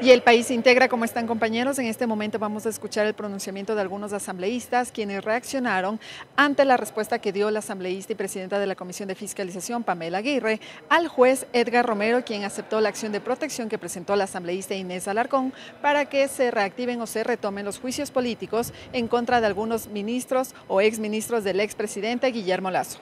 Y el país se integra. ¿Cómo están, compañeros? En este momento vamos a escuchar el pronunciamiento de algunos asambleístas quienes reaccionaron ante la respuesta que dio la asambleísta y presidenta de la Comisión de Fiscalización, Pamela Aguirre, al juez Edgar Romero, quien aceptó la acción de protección que presentó la asambleísta Inés Alarcón para que se reactiven o se retomen los juicios políticos en contra de algunos ministros o exministros del expresidente Guillermo Lasso.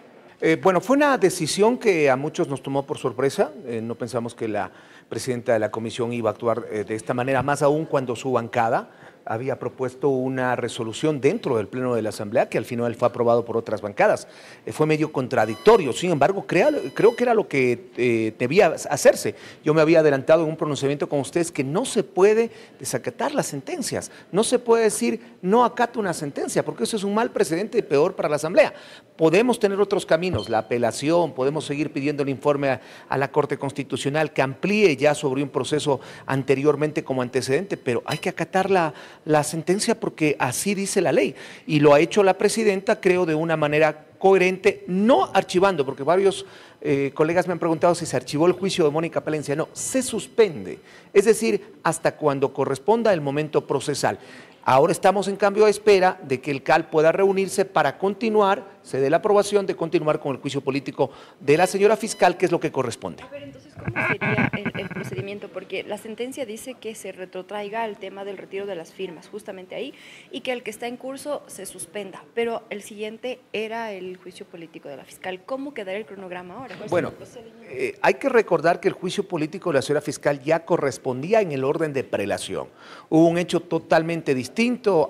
Bueno, fue una decisión que a muchos nos tomó por sorpresa. No pensamos que la presidenta de la comisión iba a actuar de esta manera, más aún cuando su bancada había propuesto una resolución dentro del Pleno de la Asamblea que al final fue aprobado por otras bancadas. Fue medio contradictorio, sin embargo, creo que era lo que debía hacerse. Yo me había adelantado en un pronunciamiento con ustedes que no se puede desacatar las sentencias, no se puede decir no acato una sentencia, porque eso es un mal precedente peor para la Asamblea. Podemos tener otros caminos, la apelación, podemos seguir pidiendo el informe a la Corte Constitucional que amplíe ya sobre un proceso anteriormente como antecedente, pero hay que acatar la sentencia porque así dice la ley y lo ha hecho la presidenta, creo, de una manera coherente, no archivando, porque varios colegas me han preguntado si se archivó el juicio de Mónica Palencia. No, se suspende, es decir, hasta cuando corresponda el momento procesal. Ahora estamos en cambio a espera de que el CAL pueda reunirse para continuar, se dé la aprobación de continuar con el juicio político de la señora fiscal, que es lo que corresponde. A ver, entonces, ¿cómo sería el procedimiento? Porque la sentencia dice que se retrotraiga al tema del retiro de las firmas, justamente ahí, y que el que está en curso se suspenda, pero el siguiente era el juicio político de la fiscal. ¿Cómo quedará el cronograma ahora? Bueno, hay que recordar que el juicio político de la señora fiscal ya correspondía en el orden de prelación. Hubo un hecho totalmente distinto,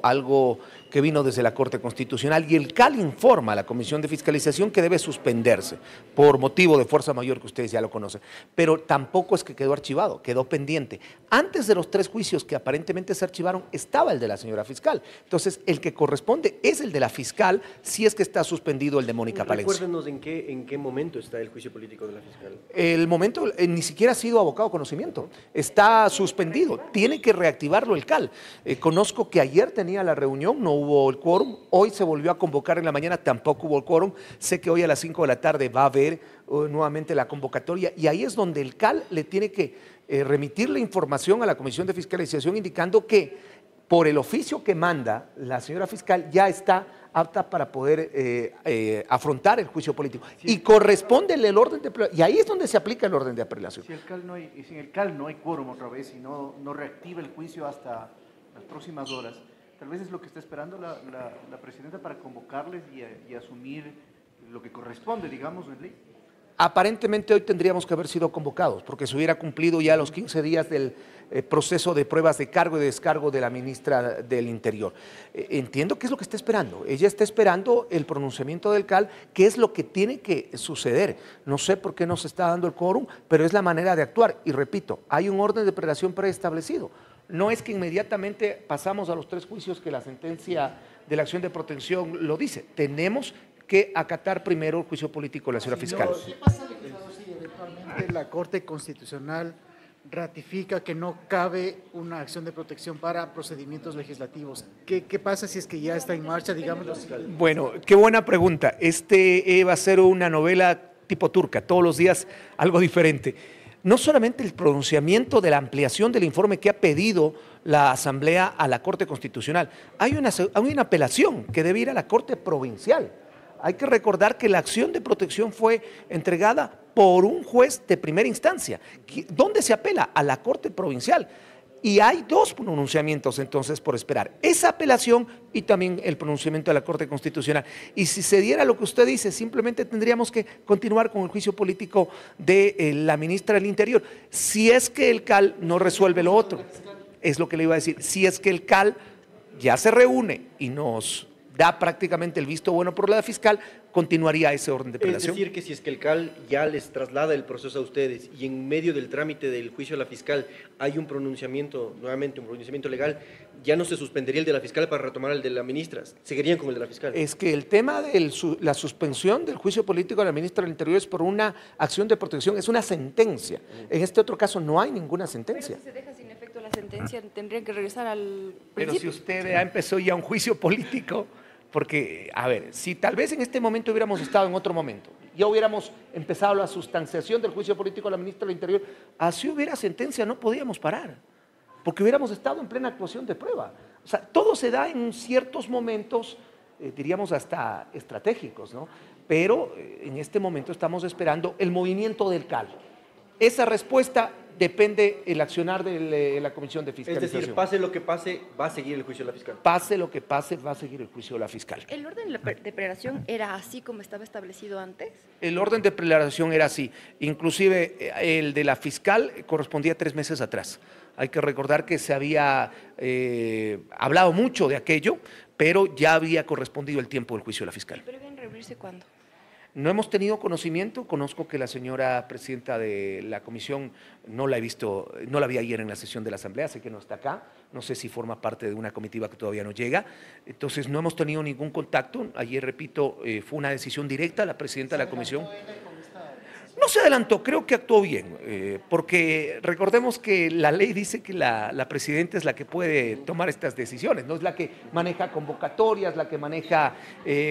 algo que vino desde la Corte Constitucional, y el CAL informa a la Comisión de Fiscalización que debe suspenderse por motivo de fuerza mayor, que ustedes ya lo conocen, pero tampoco es que quedó archivado, quedó pendiente. Antes de los 3 juicios que aparentemente se archivaron estaba el de la señora fiscal, entonces el que corresponde es el de la fiscal si es que está suspendido el de Mónica Palencia. Recuérdenos en qué momento está el juicio político de la fiscal. El momento ni siquiera ha sido abocado a conocimiento, está suspendido, tiene que reactivarlo el CAL. Conozco que ayer tenía la reunión, no hubo el quórum, hoy se volvió a convocar en la mañana, tampoco hubo el quórum, sé que hoy a las 5 de la tarde va a haber nuevamente la convocatoria y ahí es donde el CAL le tiene que remitir la información a la Comisión de Fiscalización indicando que por el oficio que manda la señora fiscal ya está apta para poder afrontar el juicio político. Sí. Y corresponde el orden de apelación, y ahí es donde se aplica el orden de apelación. Si en el CAL no hay quórum otra vez y no reactiva el juicio hasta las próximas horas, tal vez es lo que está esperando la presidenta para convocarles y asumir lo que corresponde, digamos, en ley. Aparentemente hoy tendríamos que haber sido convocados, porque se hubiera cumplido ya los 15 días del proceso de pruebas de cargo y de descargo de la ministra del Interior. Entiendo qué es lo que está esperando. Ella está esperando el pronunciamiento del CAL, que es lo que tiene que suceder. No sé por qué no se está dando el quórum, pero es la manera de actuar. Y repito, hay un orden de prelación preestablecido. No es que inmediatamente pasamos a los 3 juicios que la sentencia de la acción de protección lo dice. Tenemos que acatar primero el juicio político de la señora fiscal. ¿Qué pasa, licenciado, si eventualmente la Corte Constitucional ratifica que no cabe una acción de protección para procedimientos legislativos? ¿Qué pasa si es que ya está en marcha, digamos? Bueno, qué buena pregunta. Va a ser una novela tipo turca, todos los días algo diferente. No solamente el pronunciamiento de la ampliación del informe que ha pedido la Asamblea a la Corte Constitucional, hay una apelación que debe ir a la Corte Provincial. Hay que recordar que la acción de protección fue entregada por un juez de primera instancia. ¿Dónde se apela? A la Corte Provincial. Y hay 2 pronunciamientos entonces por esperar. Esa apelación y también el pronunciamiento de la Corte Constitucional. Y si se diera lo que usted dice, simplemente tendríamos que continuar con el juicio político de la ministra del Interior. Si es que el CAL no resuelve lo otro, es lo que le iba a decir. Si es que el CAL ya se reúne y nos da prácticamente el visto bueno por la fiscal, continuaría ese orden de apelación. Es decir, que si es que el CAL ya les traslada el proceso a ustedes y en medio del trámite del juicio de la fiscal hay un pronunciamiento, nuevamente un pronunciamiento legal, ya no se suspendería el de la fiscal para retomar el de la ministra, seguirían con el de la fiscal. Es que el tema de la suspensión del juicio político de la ministra del Interior es por una acción de protección, es una sentencia. En este otro caso no hay ninguna sentencia. Pero si se deja sin efecto la sentencia, tendrían que regresar al principio. Pero si usted ya empezó ya un juicio político, porque, a ver, si tal vez en este momento hubiéramos estado en otro momento, ya hubiéramos empezado la sustanciación del juicio político de la ministra del Interior, así hubiera sentencia, no podíamos parar. porque hubiéramos estado en plena actuación de prueba. O sea, todo se da en ciertos momentos, diríamos hasta estratégicos, ¿no? Pero en este momento estamos esperando el movimiento del CAL. Esa respuesta depende el accionar de la Comisión de Fiscalización. Es decir, pase lo que pase, va a seguir el juicio de la fiscal. Pase lo que pase, va a seguir el juicio de la fiscal. ¿El orden de prelación era así como estaba establecido antes? El orden de prelación era así. Inclusive el de la fiscal correspondía 3 meses atrás. Hay que recordar que se había hablado mucho de aquello, pero ya había correspondido el tiempo del juicio de la fiscal. ¿Pero iban a reunirse cuándo? No hemos tenido conocimiento, conozco que la señora presidenta de la comisión no la he visto, no la vi ayer en la sesión de la asamblea, sé que no está acá, no sé si forma parte de una comitiva que todavía no llega, entonces no hemos tenido ningún contacto, ayer repito, fue una decisión directa, la presidenta de la comisión no se adelantó, creo que actuó bien, porque recordemos que la ley dice que la presidenta es la que puede tomar estas decisiones, no es la que maneja convocatorias, la que maneja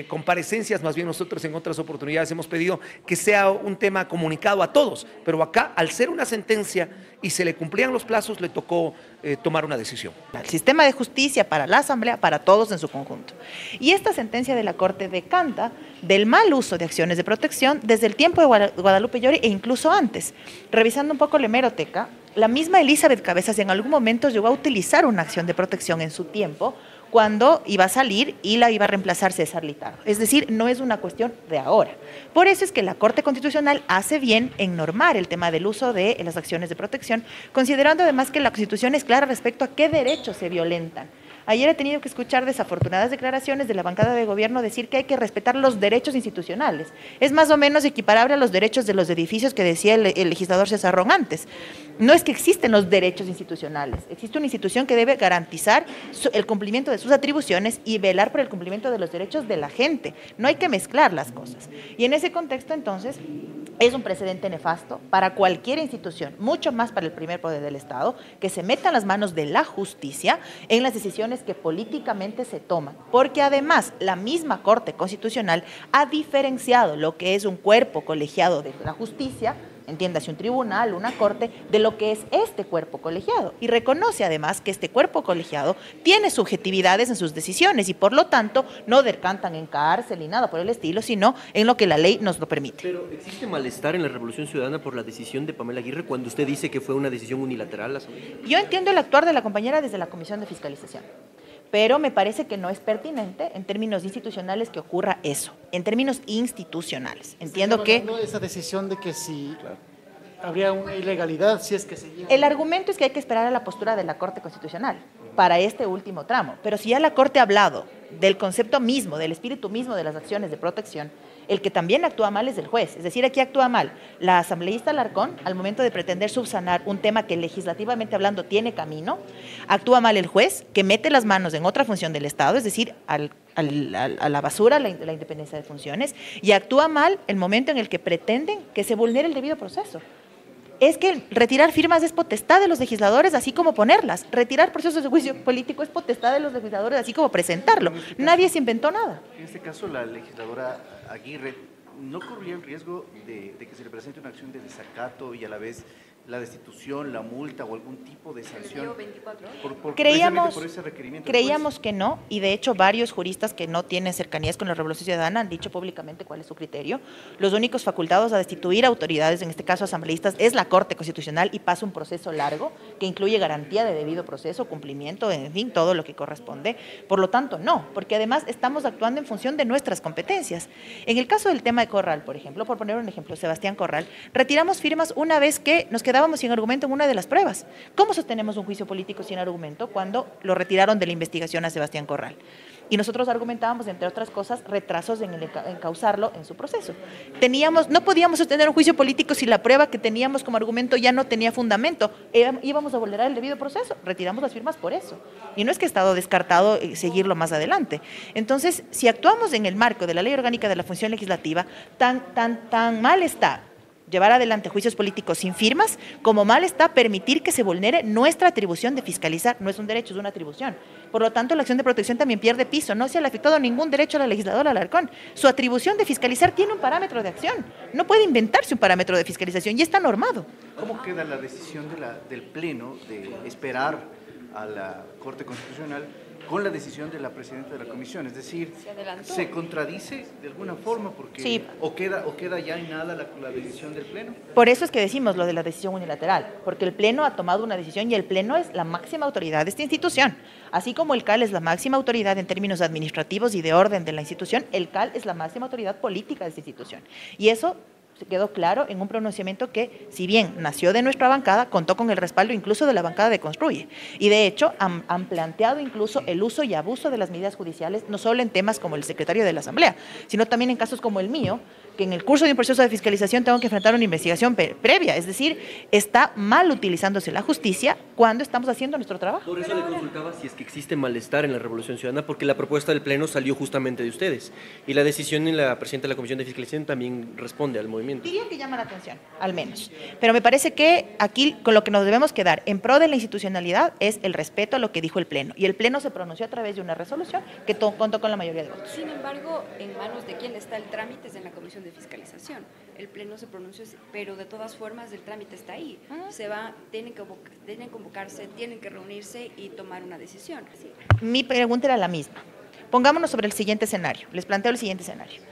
comparecencias, más bien nosotros en otras oportunidades hemos pedido que sea un tema comunicado a todos, pero acá al ser una sentencia y se le cumplían los plazos, le tocó tomar una decisión. El sistema de justicia para la Asamblea, para todos en su conjunto. Y esta sentencia de la Corte decanta del mal uso de acciones de protección desde el tiempo de Guadalupe Llori e incluso antes. Revisando un poco la hemeroteca, la misma Elizabeth Cabezas en algún momento llegó a utilizar una acción de protección en su tiempo cuando iba a salir y la iba a reemplazar César Litardo. Es decir, no es una cuestión de ahora. Por eso es que la Corte Constitucional hace bien en normar el tema del uso de las acciones de protección, considerando además que la Constitución es clara respecto a qué derechos se violentan. Ayer he tenido que escuchar desafortunadas declaraciones de la bancada de gobierno decir que hay que respetar los derechos institucionales. Es más o menos equiparable a los derechos de los edificios que decía el legislador César Ron antes. No es que existen los derechos institucionales, existe una institución que debe garantizar el cumplimiento de sus atribuciones y velar por el cumplimiento de los derechos de la gente. No hay que mezclar las cosas. Y en ese contexto, entonces, es un precedente nefasto para cualquier institución, mucho más para el primer poder del Estado, que se meta en las manos de la justicia en las decisiones que políticamente se toman, porque además la misma Corte Constitucional ha diferenciado lo que es un cuerpo colegiado de la justicia, entiéndase un tribunal, una corte, de lo que es este cuerpo colegiado, y reconoce además que este cuerpo colegiado tiene subjetividades en sus decisiones y por lo tanto no decantan en cárcel ni nada por el estilo, sino en lo que la ley nos lo permite. Pero ¿existe malestar en la Revolución Ciudadana por la decisión de Pamela Aguirre cuando usted dice que fue una decisión unilateral? Yo entiendo el actuar de la compañera desde la Comisión de Fiscalización, pero me parece que no es pertinente en términos institucionales que ocurra eso, en términos institucionales. Entiendo que esa decisión de que si habría una ilegalidad si es que seguía. El argumento es que hay que esperar a la postura de la Corte Constitucional para este último tramo, pero si ya la Corte ha hablado del concepto mismo, del espíritu mismo de las acciones de protección, el que también actúa mal es el juez, es decir, aquí actúa mal la asambleísta Alarcón al momento de pretender subsanar un tema que legislativamente hablando tiene camino, actúa mal el juez que mete las manos en otra función del Estado, es decir, a la basura la independencia de funciones, y actúa mal el momento en el que pretenden que se vulnere el debido proceso. Es que retirar firmas es potestad de los legisladores, así como ponerlas. Retirar procesos de juicio político es potestad de los legisladores, así como presentarlo. Nadie se inventó nada. En este caso, la legisladora Aguirre no corría el riesgo de que se le presente una acción de desacato y a la vez la destitución, la multa o algún tipo de sanción. Creíamos que no, y de hecho varios juristas que no tienen cercanías con la Revolución Ciudadana han dicho públicamente cuál es su criterio. Los únicos facultados a destituir autoridades, en este caso asambleístas, es la Corte Constitucional y pasa un proceso largo que incluye garantía de debido proceso, cumplimiento, en fin, todo lo que corresponde. Por lo tanto, no, porque además estamos actuando en función de nuestras competencias. En el caso del tema de Corral, por ejemplo, por poner un ejemplo, Sebastián Corral, retiramos firmas una vez que nos quedábamos sin argumento en una de las pruebas. ¿Cómo sostenemos un juicio político sin argumento cuando lo retiraron de la investigación a Sebastián Corral? Y nosotros argumentábamos, entre otras cosas, retrasos en encauzarlo en su proceso. No podíamos sostener un juicio político si la prueba que teníamos como argumento ya no tenía fundamento. Íbamos a vulnerar el debido proceso. Retiramos las firmas por eso. Y no es que ha estado descartado seguirlo más adelante. Entonces, si actuamos en el marco de la Ley Orgánica de la Función Legislativa, tan mal está llevar adelante juicios políticos sin firmas, como mal está permitir que se vulnere nuestra atribución de fiscalizar. No es un derecho, es una atribución. Por lo tanto, la acción de protección también pierde piso. No se le ha afectado ningún derecho a la legisladora Alarcón. Su atribución de fiscalizar tiene un parámetro de acción. No puede inventarse un parámetro de fiscalización y está normado. ¿Cómo queda la decisión del Pleno de esperar a la Corte Constitucional con la decisión de la presidenta de la comisión. Es decir, ¿se contradice de alguna forma? Porque, sí. ¿O queda ya en nada la decisión del Pleno? Por eso es que decimos lo de la decisión unilateral, porque el Pleno ha tomado una decisión y el Pleno es la máxima autoridad de esta institución. Así como el CAL es la máxima autoridad en términos administrativos y de orden de la institución, el CAL es la máxima autoridad política de esta institución. Y eso se quedó claro en un pronunciamiento que, si bien nació de nuestra bancada, contó con el respaldo incluso de la bancada de Construye. Y de hecho han planteado incluso el uso y abuso de las medidas judiciales, no solo en temas como el secretario de la Asamblea, sino también en casos como el mío, que en el curso de un proceso de fiscalización tengo que enfrentar una investigación previa. Es decir, está mal utilizándose la justicia cuando estamos haciendo nuestro trabajo. Por eso le consultaba si es que existe malestar en la Revolución Ciudadana, porque la propuesta del Pleno salió justamente de ustedes. Y la decisión de la presidenta de la Comisión de Fiscalización también responde al movimiento. Diría que llama la atención, al menos. Pero me parece que aquí con lo que nos debemos quedar en pro de la institucionalidad es el respeto a lo que dijo el Pleno. Y el Pleno se pronunció a través de una resolución que contó con la mayoría de votos. Sin embargo, en manos de quién está el trámite es en la Comisión de Fiscalización. El Pleno se pronunció, pero de todas formas el trámite está ahí. Tienen que convocarse, tienen que reunirse y tomar una decisión. ¿Sí? Mi pregunta era la misma. Pongámonos sobre el siguiente escenario. Les planteo el siguiente escenario.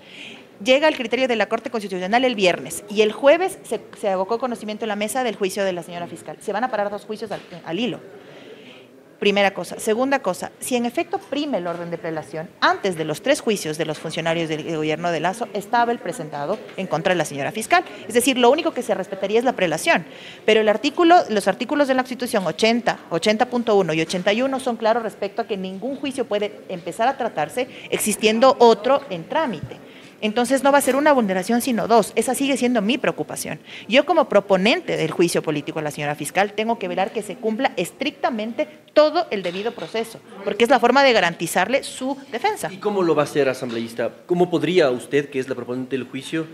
Llega el criterio de la Corte Constitucional el viernes y el jueves se abocó conocimiento en la mesa del juicio de la señora fiscal. Se van a parar 2 juicios al hilo. Primera cosa. Segunda cosa, si en efecto prime el orden de prelación, antes de los 3 juicios de los funcionarios del gobierno de Lazo, estaba el presentado en contra de la señora fiscal. Es decir, lo único que se respetaría es la prelación. Pero los artículos de la Constitución 80, 80.1 y 81 son claros respecto a que ningún juicio puede empezar a tratarse existiendo otro en trámite. Entonces no va a ser una vulneración, sino 2. Esa sigue siendo mi preocupación. Yo como proponente del juicio político a la señora fiscal tengo que velar que se cumpla estrictamente todo el debido proceso, porque es la forma de garantizarle su defensa. ¿Y cómo lo va a hacer, asambleísta? ¿Cómo podría usted, que es la proponente del juicio,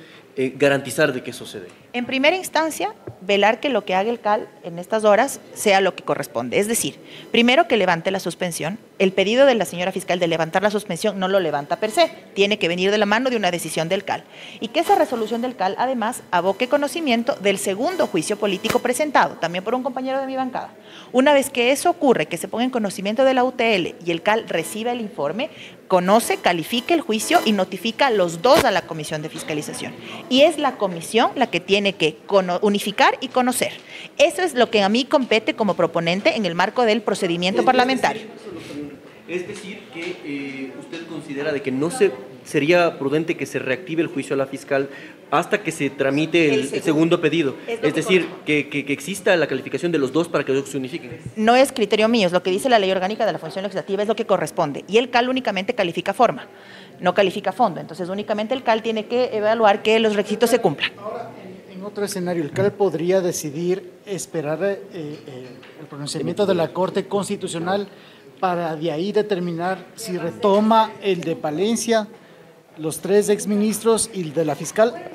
garantizar de que eso se dé? En primera instancia, velar que lo que haga el CAL en estas horas sea lo que corresponde. Es decir, primero que levante la suspensión. El pedido de la señora fiscal de levantar la suspensión no lo levanta per se, tiene que venir de la mano de una decisión del CAL. Y que esa resolución del CAL, además, aboque conocimiento del segundo juicio político presentado, también por un compañero de mi bancada. Una vez que eso ocurre, que se ponga en conocimiento de la UTL y el CAL reciba el informe, conoce, califique el juicio y notifica a los 2 a la Comisión de Fiscalización. Y es la comisión la que tiene que unificar y conocer. Eso es lo que a mí compete como proponente en el marco del procedimiento parlamentario. Es decir, que usted considera de que no sería prudente que se reactive el juicio a la fiscal hasta que se tramite el segundo pedido. Es decir, que exista la calificación de los 2 para que se unifiquen. No es criterio mío, es lo que dice la Ley Orgánica de la Función Legislativa, es lo que corresponde. Y el CAL únicamente califica forma, no califica fondo. Entonces, únicamente el CAL tiene que evaluar que los requisitos se cumplan. Ahora, en otro escenario, el CAL podría decidir esperar el pronunciamiento de la Corte Constitucional para de ahí determinar si retoma el de Palencia, los 3 exministros y el de la fiscal.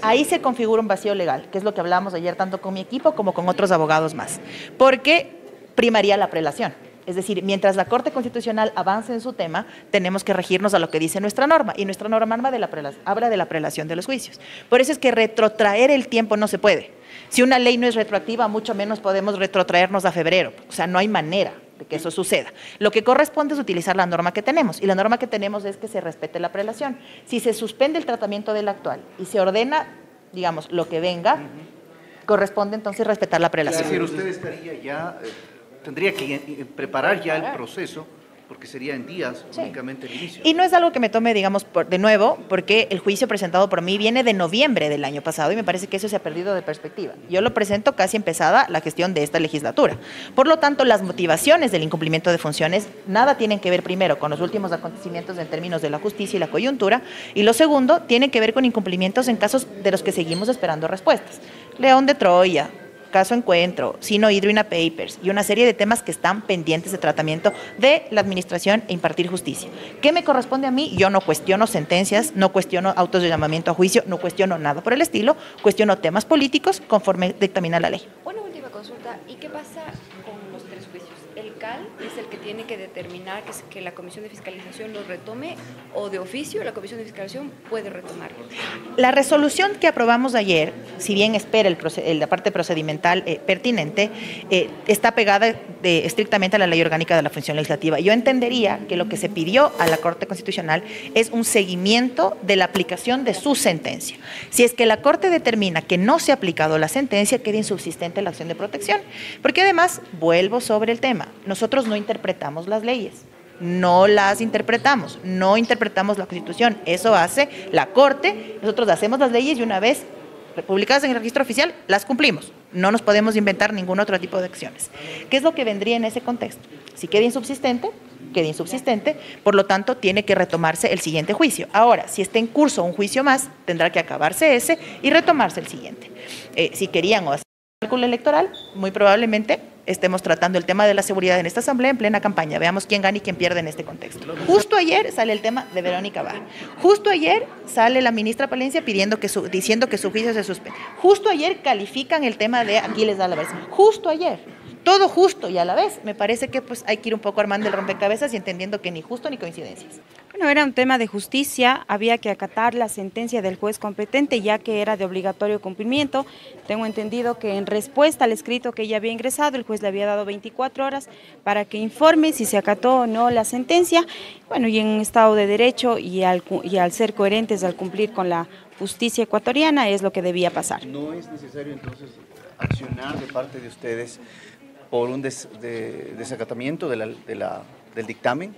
Ahí se configura un vacío legal, que es lo que hablábamos ayer tanto con mi equipo como con otros abogados más, porque primaría la prelación. Es decir, mientras la Corte Constitucional avance en su tema, tenemos que regirnos a lo que dice nuestra norma, y nuestra norma habla de la prelación de los juicios. Por eso es que retrotraer el tiempo no se puede. Si una ley no es retroactiva, mucho menos podemos retrotraernos a febrero. O sea, no hay manera de que eso suceda. Lo que corresponde es utilizar la norma que tenemos, y la norma que tenemos es que se respete la prelación. Si se suspende el tratamiento del actual y se ordena, digamos, lo que venga, corresponde entonces respetar la prelación. Es decir, usted estaría ya, tendría que preparar ya el proceso, porque sería en días únicamente el inicio. Y no es algo que me tome, digamos, de nuevo, porque el juicio presentado por mí viene de noviembre del año pasado y me parece que eso se ha perdido de perspectiva. Yo lo presento casi empezada la gestión de esta legislatura. Por lo tanto, las motivaciones del incumplimiento de funciones nada tienen que ver primero con los últimos acontecimientos en términos de la justicia y la coyuntura, y lo segundo tiene que ver con incumplimientos en casos de los que seguimos esperando respuestas. León de Troya, caso Encuentro, Sino Hidroina Papers y una serie de temas que están pendientes de tratamiento de la administración e impartir justicia. ¿Qué me corresponde a mí? Yo no cuestiono sentencias, no cuestiono autos de llamamiento a juicio, no cuestiono nada por el estilo, cuestiono temas políticos conforme dictamina la ley. Una última consulta, ¿y qué pasa con los 3 juicios? El CAL Fiscal es el que tiene que determinar que la Comisión de Fiscalización lo retome, o de oficio la Comisión de Fiscalización puede retomarlo. La resolución que aprobamos ayer, si bien espera la parte procedimental pertinente, está pegada estrictamente a la Ley Orgánica de la Función Legislativa. Yo entendería que lo que se pidió a la Corte Constitucional es un seguimiento de la aplicación de su sentencia. Si es que la Corte determina que no se ha aplicado la sentencia, queda insubsistente la acción de protección. Porque además, vuelvo sobre el tema, nosotros no interpretamos las leyes. No las interpretamos, no interpretamos la Constitución, eso hace la Corte, nosotros hacemos las leyes y una vez publicadas en el registro oficial, las cumplimos, no nos podemos inventar ningún otro tipo de acciones. ¿Qué es lo que vendría en ese contexto? Si queda insubsistente, por lo tanto tiene que retomarse el siguiente juicio. Ahora, si está en curso un juicio más, tendrá que acabarse ese y retomarse el siguiente. Si querían hacer un cálculo electoral, muy probablemente estemos tratando el tema de la seguridad en esta asamblea en plena campaña. Veamos quién gana y quién pierde en este contexto. Justo ayer sale el tema de Verónica Barr. Justo ayer sale la ministra Palencia diciendo que su juicio se suspende. Justo ayer califican el tema de aquí les da la vez. Justo ayer. Todo justo y a la vez. Me parece que pues hay que ir un poco armando el rompecabezas y entendiendo que ni justo ni coincidencias. Bueno, era un tema de justicia, había que acatar la sentencia del juez competente ya que era de obligatorio cumplimiento. Tengo entendido que en respuesta al escrito que ella había ingresado, el juez le había dado 24 horas para que informe si se acató o no la sentencia. Bueno, y en un Estado de Derecho y al ser coherentes, al cumplir con la justicia ecuatoriana, es lo que debía pasar. ¿No es necesario entonces accionar de parte de ustedes por un desacatamiento del dictamen?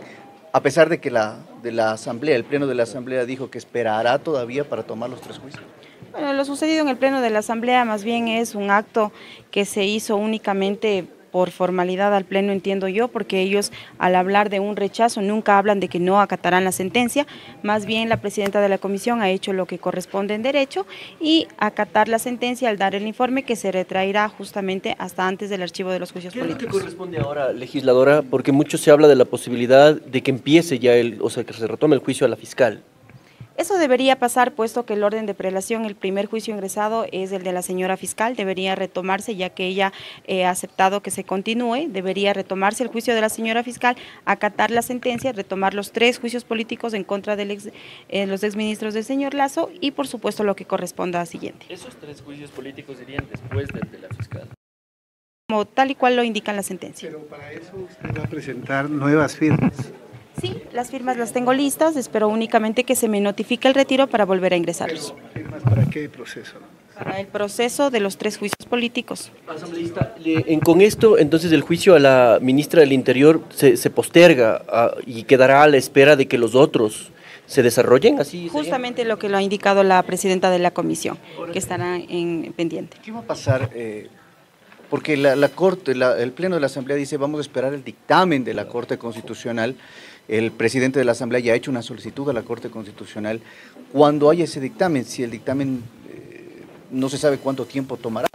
A pesar de que el Pleno de la Asamblea dijo que esperará todavía para tomar los 3 juicios. Bueno, lo sucedido en el Pleno de la Asamblea más bien es un acto que se hizo únicamente por formalidad al Pleno, entiendo yo, porque ellos al hablar de un rechazo nunca hablan de que no acatarán la sentencia, más bien la presidenta de la comisión ha hecho lo que corresponde en derecho y acatar la sentencia al dar el informe que se retraerá justamente hasta antes del archivo de los juicios políticos. ¿Qué es lo que corresponde ahora, legisladora? Porque mucho se habla de la posibilidad de que empiece ya que se retome el juicio a la fiscal. Eso debería pasar, puesto que el orden de prelación, el primer juicio ingresado es el de la señora fiscal, debería retomarse, ya que ella ha aceptado que se continúe, debería retomarse el juicio de la señora fiscal, acatar la sentencia, retomar los 3 juicios políticos en contra de los exministros del señor Lasso y, por supuesto, lo que corresponda a siguiente. ¿Esos 3 juicios políticos irían después del de la fiscal? Como tal y cual lo indica la sentencia. Pero para eso usted va a presentar nuevas firmas. Sí, las firmas las tengo listas, espero únicamente que se me notifique el retiro para volver a ingresarlos. ¿Firmas para qué proceso? Para el proceso de los 3 juicios políticos. Asambleísta, con esto, entonces, el juicio a la ministra del Interior se posterga y quedará a la espera de que los otros se desarrollen, así. Justamente lo que lo ha indicado la presidenta de la comisión, que estará en pendiente. ¿Qué va a pasar? Porque la Corte, el Pleno de la Asamblea dice vamos a esperar el dictamen de la Corte Constitucional. El presidente de la Asamblea ya ha hecho una solicitud a la Corte Constitucional. Cuando haya ese dictamen, si el dictamen no se sabe cuánto tiempo tomará.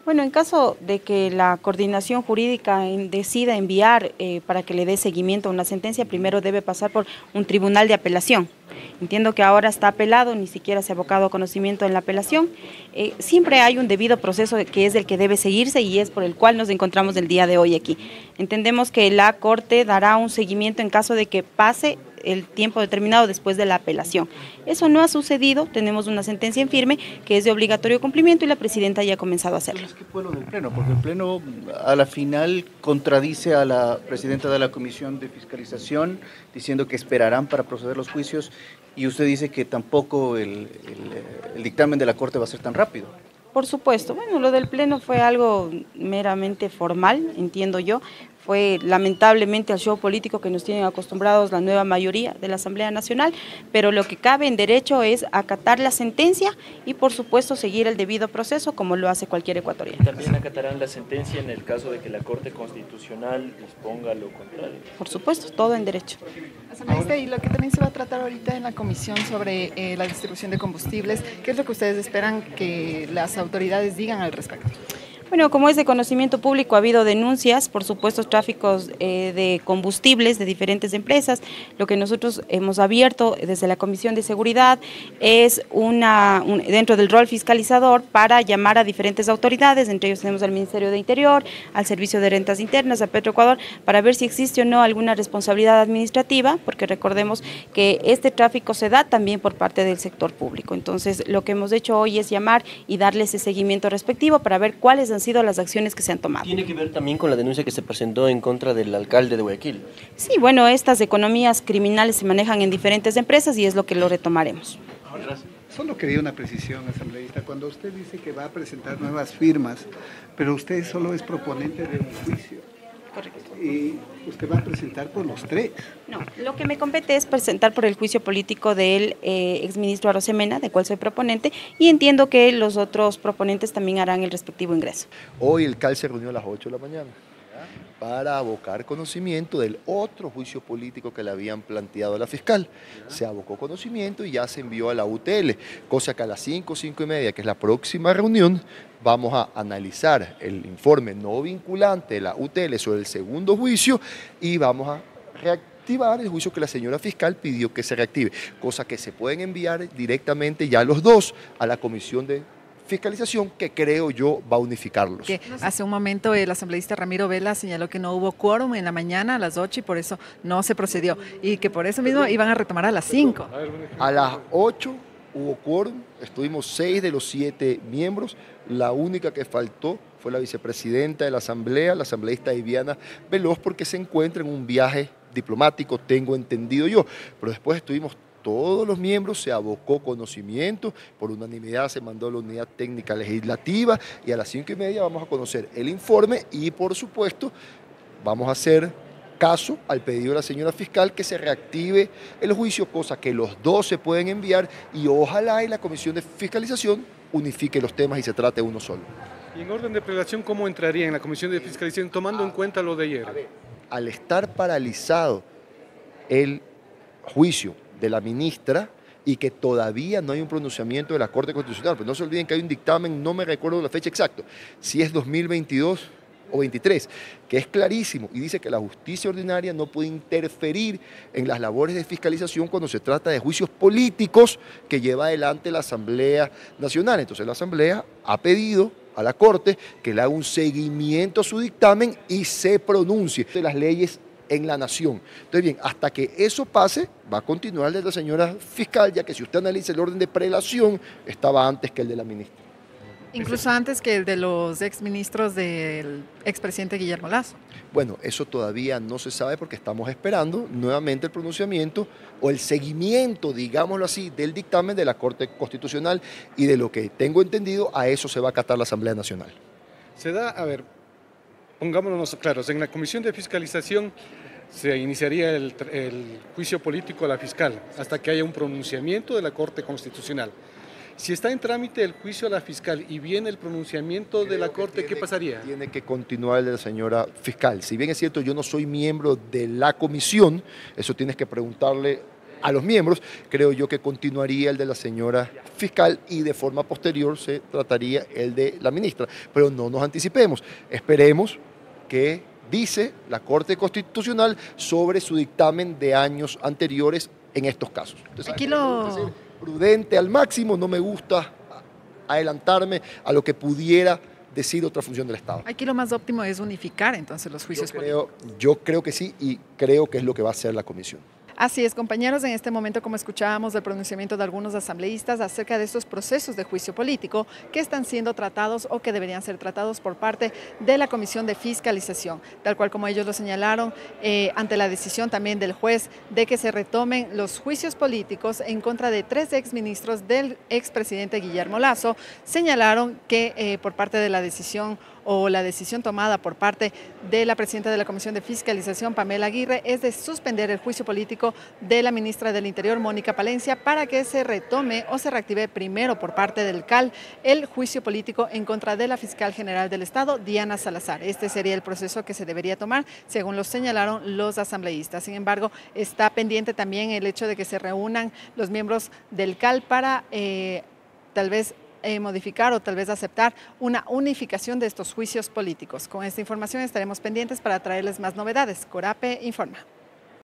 Bueno, en caso de que la coordinación jurídica decida enviar para que le dé seguimiento a una sentencia, primero debe pasar por un tribunal de apelación. Entiendo que ahora está apelado, ni siquiera se ha abocado a conocimiento en la apelación. Siempre hay un debido proceso que es el que debe seguirse y es por el cual nos encontramos el día de hoy aquí. Entendemos que la Corte dará un seguimiento en caso de que pase el tiempo determinado después de la apelación. Eso no ha sucedido, tenemos una sentencia en firme que es de obligatorio cumplimiento y la presidenta ya ha comenzado a hacerlo. ¿Qué fue lo del Pleno? Porque el Pleno a la final contradice a la presidenta de la Comisión de Fiscalización diciendo que esperarán para proceder los juicios y usted dice que tampoco el dictamen de la Corte va a ser tan rápido. Por supuesto, bueno, lo del Pleno fue algo meramente formal, entiendo yo. Fue lamentablemente al show político que nos tienen acostumbrados la nueva mayoría de la Asamblea Nacional, pero lo que cabe en derecho es acatar la sentencia y por supuesto seguir el debido proceso como lo hace cualquier ecuatoriano. ¿También acatarán la sentencia en el caso de que la Corte Constitucional disponga lo contrario? Por supuesto, todo en derecho. Asambleísta, y lo que también se va a tratar ahorita en la comisión sobre la distribución de combustibles, ¿qué es lo que ustedes esperan que las autoridades digan al respecto? Bueno, como es de conocimiento público, ha habido denuncias por supuestos tráficos de combustibles de diferentes empresas. Lo que nosotros hemos abierto desde la Comisión de Seguridad es dentro del rol fiscalizador para llamar a diferentes autoridades, entre ellos tenemos al Ministerio de Interior, al Servicio de Rentas Internas, a Petroecuador, para ver si existe o no alguna responsabilidad administrativa, porque recordemos que este tráfico se da también por parte del sector público. Entonces, lo que hemos hecho hoy es llamar y darle ese seguimiento respectivo para ver cuáles han sido las acciones que se han tomado. ¿Tiene que ver también con la denuncia que se presentó en contra del alcalde de Guayaquil? Sí, bueno, estas economías criminales se manejan en diferentes empresas y es lo que lo retomaremos. Solo quería una precisión, asambleísta. Cuando usted dice que va a presentar nuevas firmas, pero usted solo es proponente de un juicio. Correcto. Y usted va a presentar por los tres. No, lo que me compete es presentar por el juicio político del exministro Arosemena, del cual soy proponente, y entiendo que los otros proponentes también harán el respectivo ingreso. Hoy el CAL se reunió a las 8 de la mañana para abocar conocimiento del otro juicio político que le habían planteado a la fiscal. Se abocó conocimiento y ya se envió a la UTL, cosa que a las 5:30, que es la próxima reunión, vamos a analizar el informe no vinculante de la UTL sobre el segundo juicio y vamos a reactivar el juicio que la señora fiscal pidió que se reactive, cosa que se pueden enviar directamente ya los dos a la Comisión de Fiscalización, que creo yo va a unificarlos. Hace un momento el asambleísta Ramiro Vela señaló que no hubo quórum en la mañana a las 8 y por eso no se procedió, y que por eso mismo iban a retomar a las 5. A las 8 hubo quórum, estuvimos 6 de los 7 miembros, la única que faltó fue la vicepresidenta de la asamblea, la asambleísta Viviana Veloz, porque se encuentra en un viaje diplomático, tengo entendido yo, pero después estuvimos todos los miembros, se abocó conocimiento, por unanimidad se mandó a la unidad técnica legislativa y a las 5:30 vamos a conocer el informe y por supuesto vamos a hacer caso al pedido de la señora fiscal que se reactive el juicio, cosa que los dos se pueden enviar y ojalá y la Comisión de Fiscalización unifique los temas y se trate uno solo. Y en orden de prelación, ¿cómo entraría en la Comisión de Fiscalización tomando en cuenta lo de ayer? Al estar paralizado el juicio de la ministra y que todavía no hay un pronunciamiento de la Corte Constitucional, pues no se olviden que hay un dictamen, no me recuerdo la fecha exacta, si es 2022 o 23, que es clarísimo y dice que la justicia ordinaria no puede interferir en las labores de fiscalización cuando se trata de juicios políticos que lleva adelante la Asamblea Nacional. Entonces la Asamblea ha pedido a la Corte que le haga un seguimiento a su dictamen y se pronuncie de las leyes en la nación. Entonces bien, hasta que eso pase, va a continuar el de la señora fiscal, ya que si usted analiza el orden de prelación, estaba antes que el de la ministra. Incluso antes que el de los exministros del expresidente Guillermo Lasso. Bueno, eso todavía no se sabe porque estamos esperando nuevamente el pronunciamiento o el seguimiento, digámoslo así, del dictamen de la Corte Constitucional y de lo que tengo entendido, a eso se va a acatar la Asamblea Nacional. Se da, a ver, pongámonos claros, en la Comisión de Fiscalización se iniciaría el juicio político a la fiscal hasta que haya un pronunciamiento de la Corte Constitucional. Si está en trámite el juicio a la fiscal y viene el pronunciamiento de la Corte, ¿qué pasaría? Tiene que continuar el de la señora fiscal. Si bien es cierto, yo no soy miembro de la comisión, eso tienes que preguntarle a los miembros, creo yo que continuaría el de la señora fiscal y de forma posterior se trataría el de la ministra. Pero no nos anticipemos, esperemos que dice la Corte Constitucional sobre su dictamen de años anteriores en estos casos. Entonces, aquí prudente al máximo, no me gusta adelantarme a lo que pudiera decir otra función del Estado. Aquí lo más óptimo es unificar entonces los juicios políticos. Yo creo que sí y creo que es lo que va a hacer la comisión. Así es, compañeros, en este momento, como escuchábamos el pronunciamiento de algunos asambleístas acerca de estos procesos de juicio político que están siendo tratados o que deberían ser tratados por parte de la Comisión de Fiscalización, tal cual como ellos lo señalaron, ante la decisión también del juez de que se retomen los juicios políticos en contra de 3 exministros del expresidente Guillermo Lasso, señalaron que por parte de la decisión o la decisión tomada por parte de la presidenta de la Comisión de Fiscalización, Pamela Aguirre, es de suspender el juicio político de la ministra del Interior, Mónica Palencia, para que se retome o se reactive primero por parte del CAL el juicio político en contra de la fiscal general del Estado, Diana Salazar. Este sería el proceso que se debería tomar, según lo señalaron los asambleístas. Sin embargo, está pendiente también el hecho de que se reúnan los miembros del CAL para tal vez modificar o tal vez aceptar una unificación de estos juicios políticos. Con esta información estaremos pendientes para traerles más novedades. Corape informa.